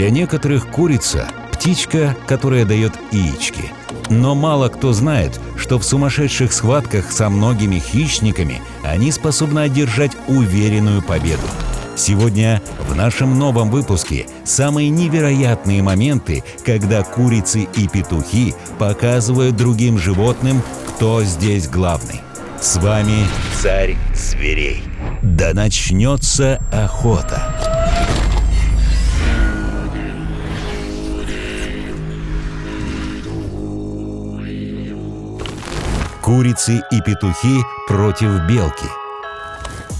Для некоторых курица – птичка, которая дает яички. Но мало кто знает, что в сумасшедших схватках со многими хищниками они способны одержать уверенную победу. Сегодня в нашем новом выпуске самые невероятные моменты, когда курицы и петухи показывают другим животным, кто здесь главный. С вами царь зверей. Да начнется охота! Курицы и петухи против белки.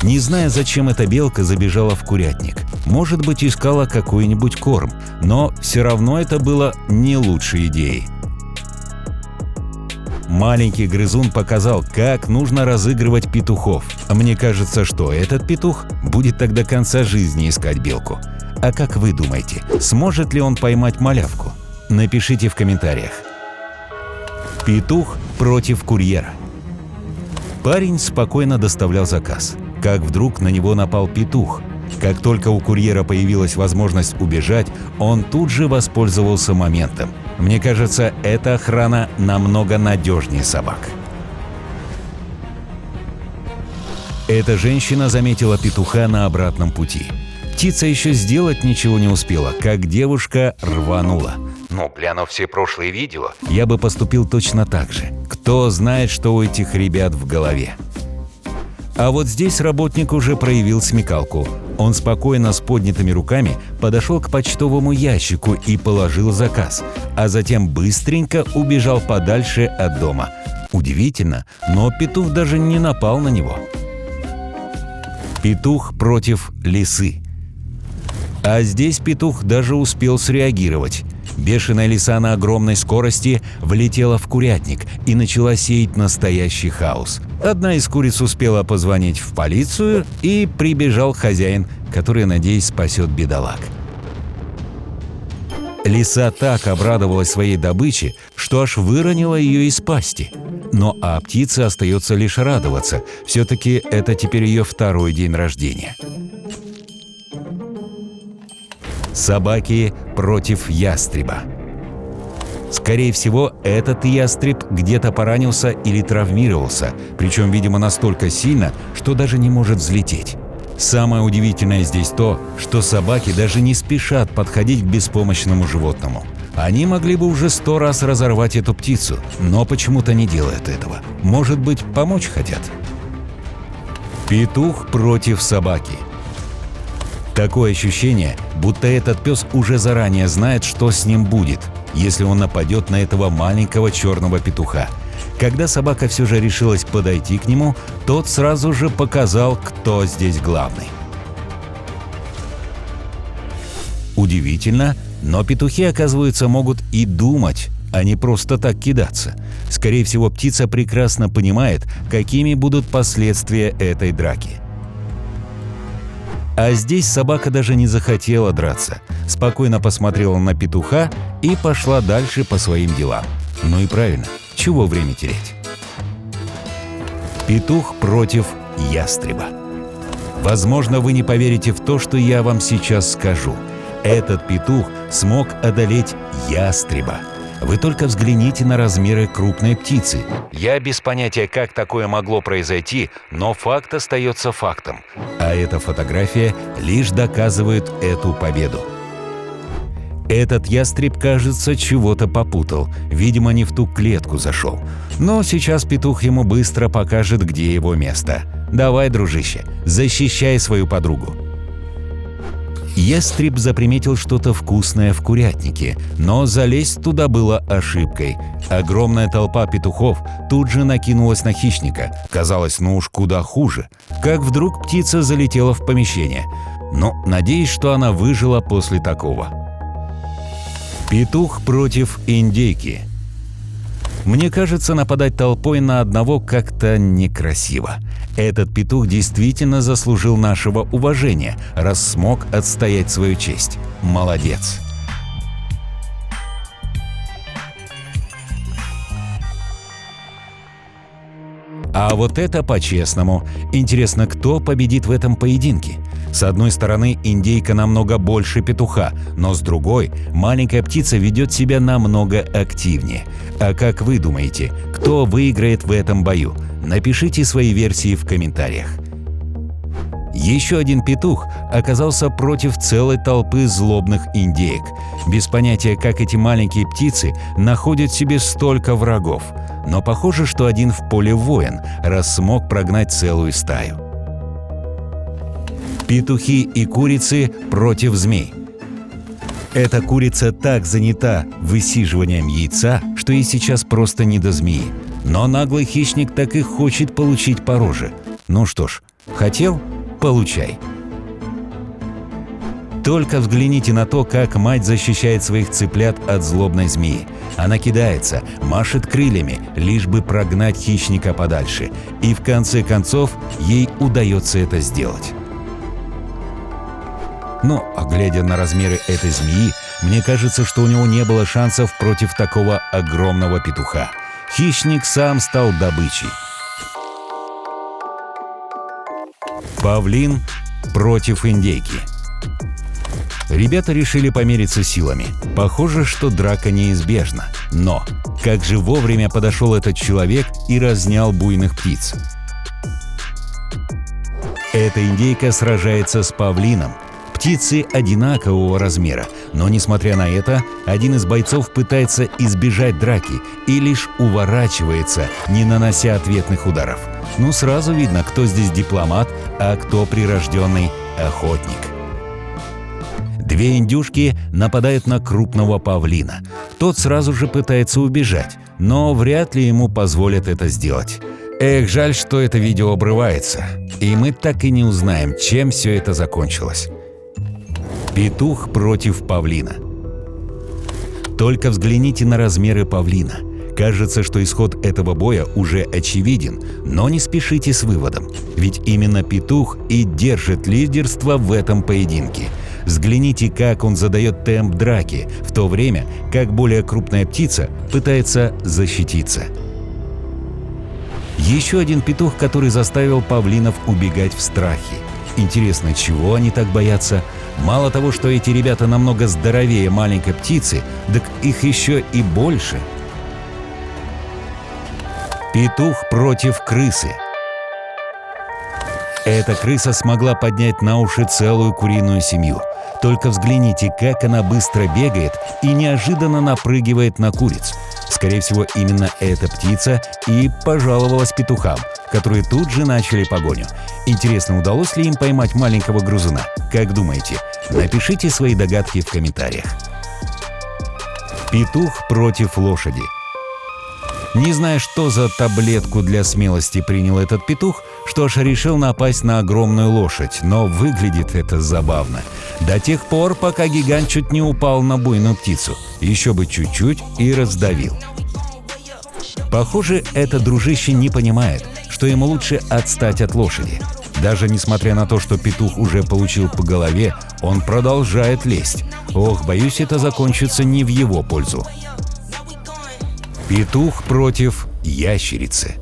Не зная, зачем эта белка забежала в курятник. Может быть, искала какой-нибудь корм, но все равно это было не лучшей идеей. Маленький грызун показал, как нужно разыгрывать петухов. Мне кажется, что этот петух будет так до конца жизни искать белку. А как вы думаете, сможет ли он поймать малявку? Напишите в комментариях. Петух против курьера. Парень спокойно доставлял заказ, как вдруг на него напал петух. Как только у курьера появилась возможность убежать, он тут же воспользовался моментом. Мне кажется, эта охрана намного надежнее собак. Эта женщина заметила петуха на обратном пути. Птица еще сделать ничего не успела, как девушка рванула. Глянув все прошлые видео, я бы поступил точно так же. Кто знает, что у этих ребят в голове. А вот здесь работник уже проявил смекалку. Он спокойно с поднятыми руками подошел к почтовому ящику и положил заказ, а затем быстренько убежал подальше от дома. Удивительно, но петух даже не напал на него. Петух против лисы. А здесь петух даже успел среагировать. Бешеная лиса на огромной скорости влетела в курятник и начала сеять настоящий хаос. Одна из куриц успела позвонить в полицию, и прибежал хозяин, который, надеюсь, спасет бедолаг. Лиса так обрадовалась своей добыче, что аж выронила ее из пасти. Но птице остается лишь радоваться. Все-таки это теперь ее второй день рождения. Собаки против ястреба. Скорее всего, этот ястреб где-то поранился или травмировался, причем, видимо, настолько сильно, что даже не может взлететь. Самое удивительное здесь то, что собаки даже не спешат подходить к беспомощному животному. Они могли бы уже 100 раз разорвать эту птицу, но почему-то не делают этого. Может быть, помочь хотят? Петух против собаки. Такое ощущение, будто этот пес уже заранее знает, что с ним будет, если он нападет на этого маленького черного петуха. Когда собака все же решилась подойти к нему, тот сразу же показал, кто здесь главный. Удивительно, но петухи, оказывается, могут и думать, а не просто так кидаться. Скорее всего, птица прекрасно понимает, какими будут последствия этой драки. А здесь собака даже не захотела драться, спокойно посмотрела на петуха и пошла дальше по своим делам. Ну и правильно, чего время терять? Петух против ястреба. Возможно, вы не поверите в то, что я вам сейчас скажу. Этот петух смог одолеть ястреба. Вы только взгляните на размеры крупной птицы. Я без понятия, как такое могло произойти, но факт остается фактом. А эта фотография лишь доказывает эту победу. Этот ястреб, кажется, чего-то попутал. Видимо, не в ту клетку зашел. Но сейчас петух ему быстро покажет, где его место. Давай, дружище, защищай свою подругу. Ястреб заприметил что-то вкусное в курятнике, но залезть туда было ошибкой. Огромная толпа петухов тут же накинулась на хищника. Казалось, ну уж куда хуже. Как вдруг птица залетела в помещение. Надеюсь, что она выжила после такого. Петух против индейки. Мне кажется, нападать толпой на одного как-то некрасиво. Этот петух действительно заслужил нашего уважения, раз смог отстоять свою честь. Молодец! А вот это по-честному. Интересно, кто победит в этом поединке? С одной стороны, индейка намного больше петуха, но с другой, маленькая птица ведет себя намного активнее. А как вы думаете, кто выиграет в этом бою? Напишите свои версии в комментариях. Еще один петух оказался против целой толпы злобных индеек. Без понятия, как эти маленькие птицы находят себе столько врагов. Но похоже, что один в поле воин, раз смог прогнать целую стаю. Петухи и курицы против змей. Эта курица так занята высиживанием яйца, что ей сейчас просто не до змеи. Но наглый хищник так и хочет получить по роже. Ну что ж, хотел – получай. Только взгляните на то, как мать защищает своих цыплят от злобной змеи. Она кидается, машет крыльями, лишь бы прогнать хищника подальше. И в конце концов ей удается это сделать. Но, глядя на размеры этой змеи, мне кажется, что у него не было шансов против такого огромного петуха. Хищник сам стал добычей. Павлин против индейки. Ребята решили помериться силами. Похоже, что драка неизбежна. Но как же вовремя подошел этот человек и разнял буйных птиц. Эта индейка сражается с павлином. Птицы одинакового размера, но, несмотря на это, один из бойцов пытается избежать драки и лишь уворачивается, не нанося ответных ударов. Ну, сразу видно, кто здесь дипломат, а кто прирожденный охотник. Две индюшки нападают на крупного павлина. Тот сразу же пытается убежать, но вряд ли ему позволят это сделать. Эх, жаль, что это видео обрывается, и мы так и не узнаем, чем все это закончилось. Петух против павлина. Только взгляните на размеры павлина. Кажется, что исход этого боя уже очевиден, но не спешите с выводом, ведь именно петух и держит лидерство в этом поединке. Взгляните, как он задает темп драки, в то время как более крупная птица пытается защититься. Еще один петух, который заставил павлинов убегать в страхе. Интересно, чего они так боятся? Мало того, что эти ребята намного здоровее маленькой птицы, так их еще и больше. Петух против крысы. Эта крыса смогла поднять на уши целую куриную семью. Только взгляните, как она быстро бегает и неожиданно напрыгивает на куриц. Скорее всего, именно эта птица и пожаловалась петухам, которые тут же начали погоню. Интересно, удалось ли им поймать маленького грызуна? Как думаете? Напишите свои догадки в комментариях. Петух против лошади. Не зная, что за таблетку для смелости принял этот петух, что аж решил напасть на огромную лошадь, но выглядит это забавно. До тех пор, пока гигант чуть не упал на буйную птицу. Еще бы чуть-чуть и раздавил. Похоже, этот дружище не понимает, что ему лучше отстать от лошади. Даже несмотря на то, что петух уже получил по голове, он продолжает лезть. Ох, боюсь, это закончится не в его пользу. Петух против ящерицы.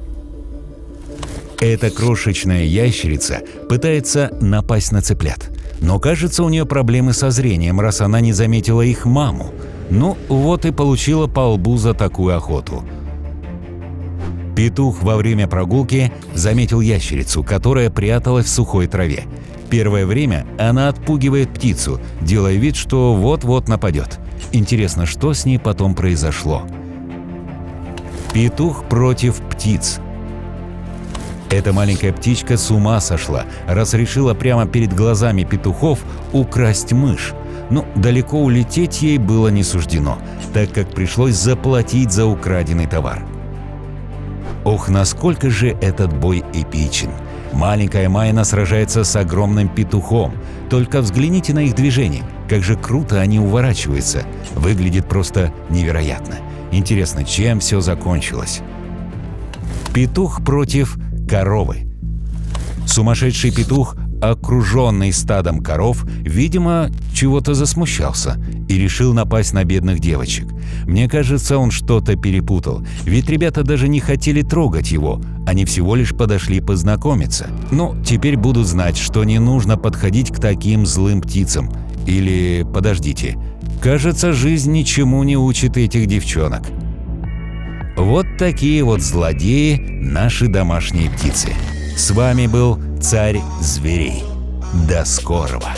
Эта крошечная ящерица пытается напасть на цыплят. Но кажется, у нее проблемы со зрением, раз она не заметила их маму. Ну, вот и получила по лбу за такую охоту. Петух во время прогулки заметил ящерицу, которая пряталась в сухой траве. Первое время она отпугивает птицу, делая вид, что вот-вот нападет. Интересно, что с ней потом произошло. Петух против птиц. Эта маленькая птичка с ума сошла, раз решила прямо перед глазами петухов украсть мышь. Но далеко улететь ей было не суждено, так как пришлось заплатить за украденный товар. Ох, насколько же этот бой эпичен! Маленькая Майна сражается с огромным петухом. Только взгляните на их движения, как же круто они уворачиваются. Выглядит просто невероятно. Интересно, чем все закончилось? Петух против коровы. Сумасшедший петух окруженный стадом коров, видимо, чего-то засмущался и решил напасть на бедных девочек. Мне кажется, он что-то перепутал, ведь ребята даже не хотели трогать его, они всего лишь подошли познакомиться. Ну, теперь будут знать, что не нужно подходить к таким злым птицам. Или, подождите, кажется, жизнь ничему не учит этих девчонок. Вот такие вот злодеи наши домашние птицы. С вами был Царь Зверей. До скорого!